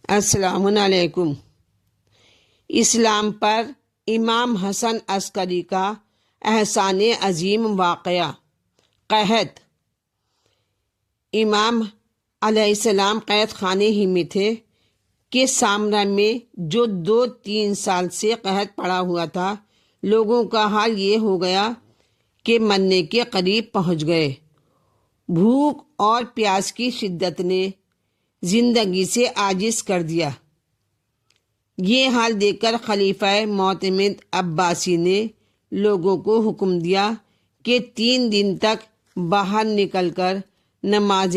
السلام علیکم۔ اسلام پر امام حسن عسکری کا احسان عظیم واقعہ۔ قحط۔ امام علیہ السلام قید خانے ہی میں تھے کہ سامرا میں جو 2-3 سال سے قحط پڑا ہوا تھا، لوگوں کا حال یہ ہو گیا کہ مرنے کے قریب پہنچ گئے۔ بھوک اور پیاس کی شدت نے زندگی سے عاجز کر دیا۔ یہ حال دیکھ کر خلیفہ معتمد عباسی نے لوگوں کو حکم دیا کہ 3 دن تک باہر نکل کر نماز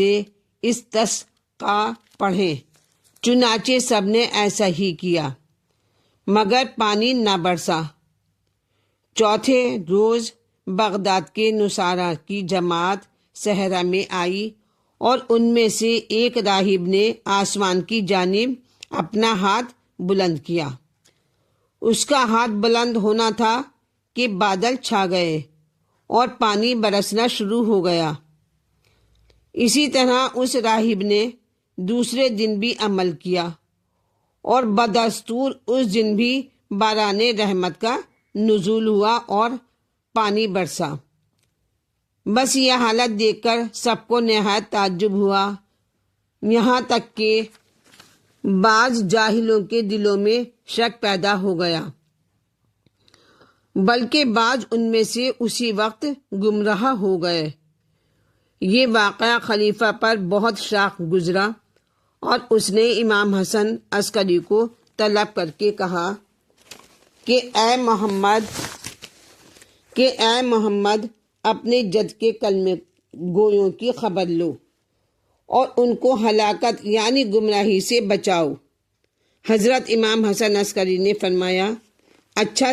استسقاء پڑھیں۔ چنانچہ سب نے ایسا ہی کیا، مگر پانی نہ برسا۔ چوتھے روز بغداد کے نصارا کی جماعت صحرا میں آئی اور ان میں سے ایک راہب نے آسمان کی جانب اپنا ہاتھ بلند کیا۔ اس کا ہاتھ بلند ہونا تھا کہ بادل چھا گئے اور پانی برسنا شروع ہو گیا۔ اسی طرح اس راہب نے دوسرے دن بھی عمل کیا اور بدستور اس دن بھی باران رحمت کا نزول ہوا اور پانی برسا۔ بس یہ حالت دیکھ کر سب کو نہایت تعجب ہوا، یہاں تک کہ بعض جاہلوں کے دلوں میں شک پیدا ہو گیا، بلکہ بعض ان میں سے اسی وقت گمراہ ہو گئے۔ یہ واقعہ خلیفہ پر بہت شاق گزرا اور اس نے امام حسن عسکری کو طلب کر کے کہا کہ اے محمد اپنے جد کے کلمے گویوں کی خبر لو اور ان کو ہلاکت یعنی گمراہی سے بچاؤ۔ حضرت امام حسن عسکری نے فرمایا، اچھا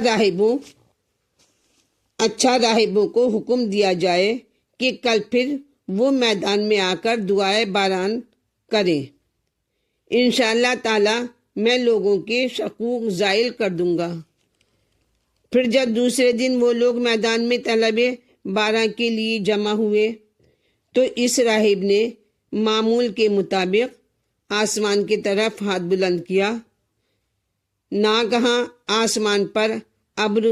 راہبوں کو حکم دیا جائے کہ کل پھر وہ میدان میں آ کر دعائے باران کریں۔ انشاءاللہ تعالی میں لوگوں کے شکوک زائل کر دوں گا۔ پھر جب دوسرے دن وہ لوگ میدان میں طلب باران کے لیے جمع ہوئے تو اس راہب نے معمول کے مطابق آسمان کی طرف ہاتھ بلند کیا۔ ناگہاں آسمان پر ابر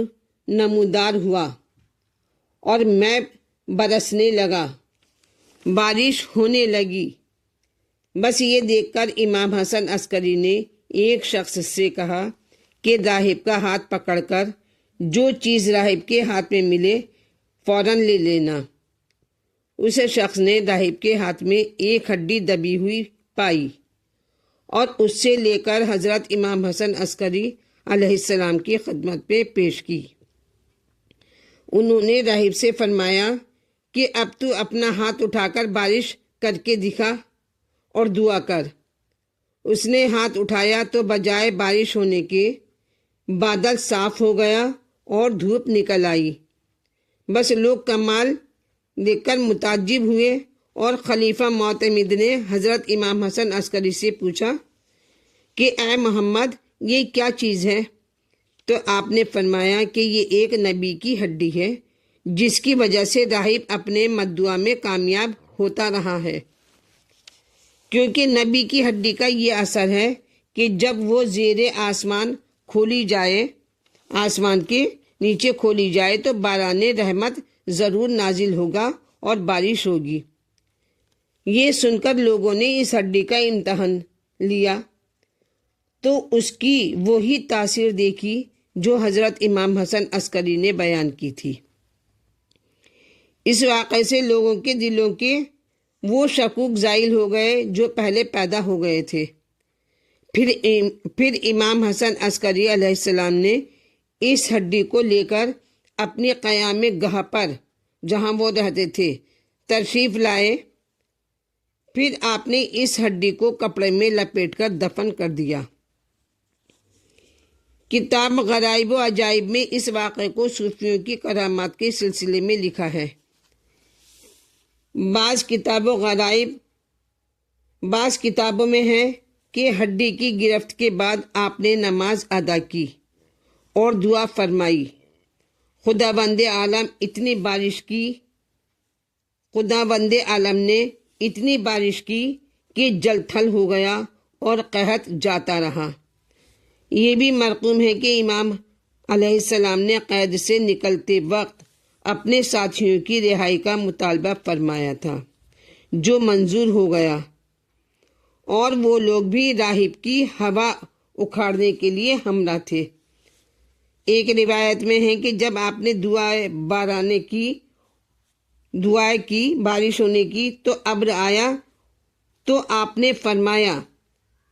نمودار ہوا اور مے برسنے لگا، بارش ہونے لگی۔ بس یہ دیکھ کر امام حسن عسکری نے ایک شخص سے کہا کہ راہب کا ہاتھ پکڑ کر جو چیز راہب کے ہاتھ میں ملے فوراً لے لینا۔ اس شخص نے راہب کے ہاتھ میں ایک ہڈی دبی ہوئی پائی اور اس سے لے کر حضرت امام حسن عسکری علیہ السلام کی خدمت پہ پیش کی۔ انہوں نے راہب سے فرمایا کہ اب تو اپنا ہاتھ اٹھا کر بارش کر کے دکھا اور دعا کر۔ اس نے ہاتھ اٹھایا تو بجائے بارش ہونے کے بادل صاف ہو گیا اور دھوپ نکل آئی۔ بس لوگ کمال دیکھ کر متعجب ہوئے اور خلیفہ معتمد نے حضرت امام حسن عسکری سے پوچھا کہ اے محمد یہ کیا چیز ہے؟ تو آپ نے فرمایا کہ یہ ایک نبی کی ہڈی ہے جس کی وجہ سے راہب اپنے مدعا میں کامیاب ہوتا رہا ہے، کیونکہ نبی کی ہڈی کا یہ اثر ہے کہ جب وہ زیر آسمان کھولی جائے، آسمان کے نیچے کھولی جائے تو باران رحمت ضرور نازل ہوگا اور بارش ہوگی۔ یہ سن کر لوگوں نے اس ہڈی کا امتحان لیا تو اس کی وہی تاثیر دیکھی جو حضرت امام حسن عسکری نے بیان کی تھی۔ اس واقعے سے لوگوں کے دلوں کے وہ شکوک زائل ہو گئے جو پہلے پیدا ہو گئے تھے۔ پھر امام حسن عسکری علیہ السلام نے اس ہڈی کو لے کر اپنی قیام گاہ پر جہاں وہ رہتے تھے تشریف لائے۔ پھر آپ نے اس ہڈی کو کپڑے میں لپیٹ کر دفن کر دیا۔ کتاب غرائب و عجائب میں اس واقعے کو صوفیوں کی کرامات کے سلسلے میں لکھا ہے۔ بعض کتابوں میں ہے کہ ہڈی کی گرفت کے بعد آپ نے نماز ادا کی اور دعا فرمائی، خداوند عالم نے اتنی بارش کی کہ جل تھل ہو گیا اور قحط جاتا رہا۔ یہ بھی مرقوم ہے کہ امام علیہ السلام نے قید سے نکلتے وقت اپنے ساتھیوں کی رہائی کا مطالبہ فرمایا تھا، جو منظور ہو گیا، اور وہ لوگ بھی راہب کی ہوا اکھاڑنے کے لیے ہمراہ تھے۔ ایک روایت میں ہے کہ جب آپ نے دعائیں کی بارش ہونے کی تو ابر آیا تو آپ نے فرمایا،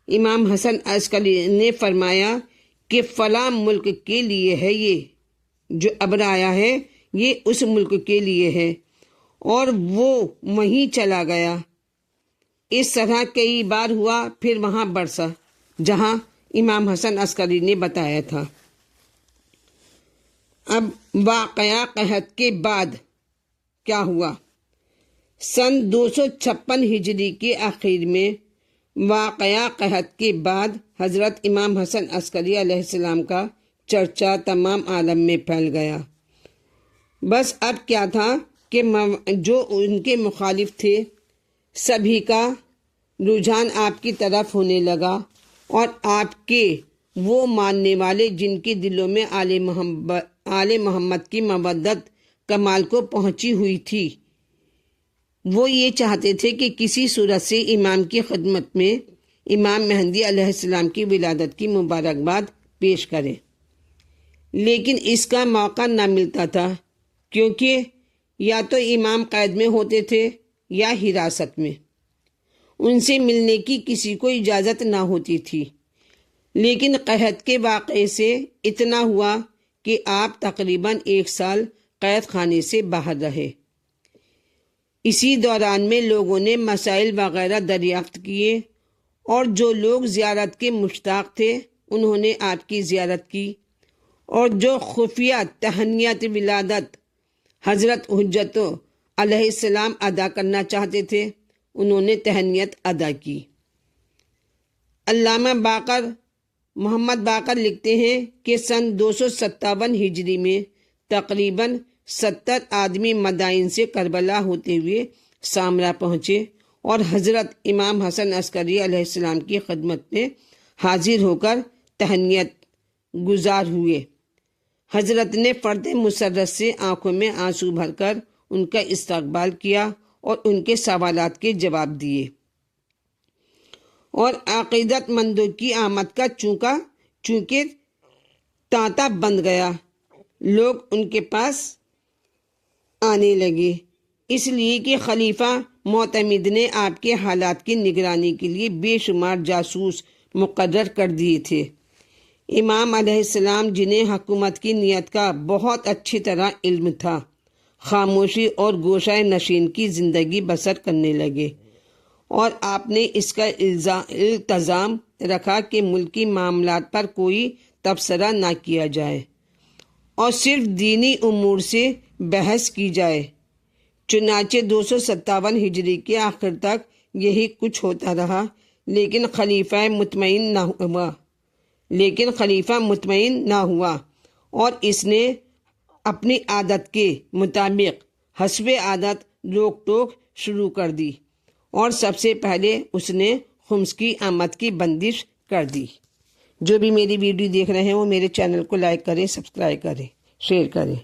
امام حسن عسکری نے فرمایا کہ فلاں ملک کے لیے ہے، یہ جو ابر آیا ہے یہ اس ملک کے لیے ہے، اور وہ وہیں چلا گیا۔ اس طرح کئی بار ہوا، پھر وہاں برسا جہاں امام حسن عسکری نے بتایا تھا۔ اب واقعہ قحط کے بعد کیا ہوا؟ سن 256 ہجری کے آخر میں واقعہ قحط کے بعد حضرت امام حسن عسکری علیہ السلام کا چرچا تمام عالم میں پھیل گیا۔ بس اب کیا تھا کہ جو ان کے مخالف تھے سبھی کا رجحان آپ کی طرف ہونے لگا، اور آپ کے وہ ماننے والے جن کے دلوں میں آل محمد کی محبت کمال کو پہنچی ہوئی تھی، وہ یہ چاہتے تھے کہ کسی صورت سے امام کی خدمت میں امام مہدی علیہ السلام کی ولادت کی مبارکباد پیش کریں، لیکن اس کا موقع نہ ملتا تھا، کیونکہ یا تو امام قید میں ہوتے تھے یا حراست میں، ان سے ملنے کی کسی کو اجازت نہ ہوتی تھی۔ لیکن قحط کے واقعے سے اتنا ہوا کہ آپ تقریباً 1 سال قید خانے سے باہر رہے۔ اسی دوران میں لوگوں نے مسائل وغیرہ دریافت کیے، اور جو لوگ زیارت کے مشتاق تھے انہوں نے آپ کی زیارت کی، اور جو خفیہ تہنیت ولادت حضرت حجت علیہ السلام ادا کرنا چاہتے تھے انہوں نے تہنیت ادا کی۔ علامہ محمد باقر لکھتے ہیں کہ سن 257 ہجری میں تقریباً 70 آدمی مدائن سے کربلا ہوتے ہوئے سامرا پہنچے، اور حضرت امام حسن عسکری علیہ السلام کی خدمت میں حاضر ہو کر تہنیت گزار ہوئے۔ حضرت نے فرد مسرت سے آنکھوں میں آنسو بھر کر ان کا استقبال کیا اور ان کے سوالات کے جواب دیے، اور عقیدت مندوں کی آمد کا چونکہ تانتا بند گیا، لوگ ان کے پاس آنے لگے، اس لیے کہ خلیفہ معتمد نے آپ کے حالات کی نگرانی کے لیے بے شمار جاسوس مقرر کر دیے تھے۔ امام علیہ السلام جنہیں حکومت کی نیت کا بہت اچھی طرح علم تھا، خاموشی اور گوشہ نشین کی زندگی بسر کرنے لگے، اور آپ نے اس کا التزام رکھا کہ ملکی معاملات پر کوئی تبصرہ نہ کیا جائے اور صرف دینی امور سے بحث کی جائے۔ چنانچہ 257 ہجری کے آخر تک یہی کچھ ہوتا رہا، لیکن خلیفہ مطمئن نہ ہوا، اور اس نے اپنی عادت کے مطابق حسب عادت روک ٹوک شروع کر دی، اور سب سے پہلے اس نے خمس کی آمد کی بندش کر دی۔ جو بھی میری ویڈیو دیکھ رہے ہیں وہ میرے چینل کو لائک کریں، سبسکرائب کریں، شیئر کریں۔